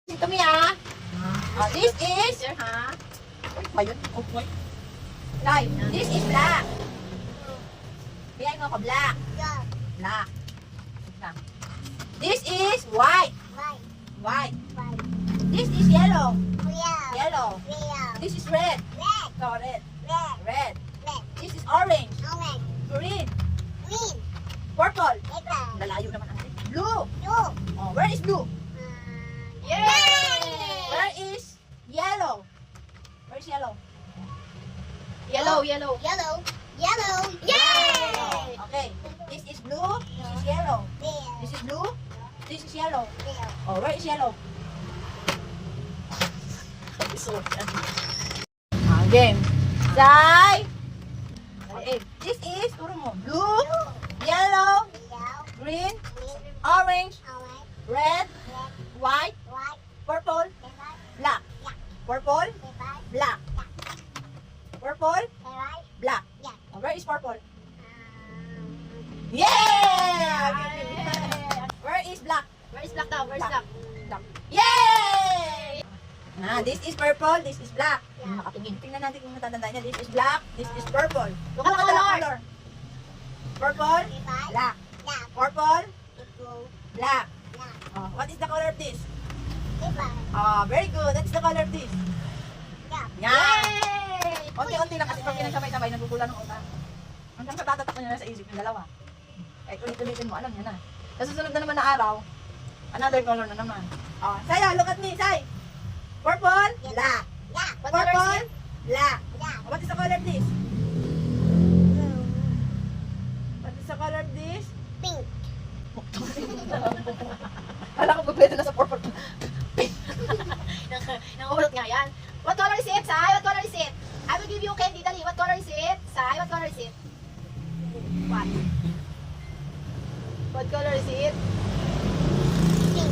Listen to me, ah. This is, ha? Wait, ba yun? Oh, wait. Like, this is black. Bigay mo ko, black. Black. This is white. White. This is yellow. Yellow. This is red. So, red. Red. This is orange. Green. Purple. Lalayo naman ang red. Blue. Oh, where is blue? Where is yellow? Where is yellow? Yellow. Yay! Okay. This is blue. This is yellow. This is blue. This is yellow. Oh, where is yellow? Game. Sai. This is blue, yellow, green, orange, red, white, purple, black. Purple, black. Purple, black. Oh, where is purple? Yeah! Where is black? Where is black daw? Where is black? Yay! This is purple, this is black. Nakatingin. Tingnan natin kung natatandaan niya. This is black, this is purple. Look at the color. Purple, black. Purple, black. Oh, what is the color of this? Oh, very good. That's the color of this. Yan. Yay! Unti-unti lang kasi pag pinagsabay-sabay, nagugula ng utak. Hanggang sa tatatak niya na sa isip yung dalawa. Kahit ulit-ulitin mo, alam niya na. Sa susunod na naman na araw, another color na naman. Oh, Saya, look at me, Say. Purple, black. What color is Purple, it? black. What is the color of this? What is the color of this? Pink. Alam ko pwede na sa purple. Nangulot nga yan. What color is it, Sai? What color is it? I will give you candy, dali. What color is it? Sai, what color is it? What? What color is it? Pink.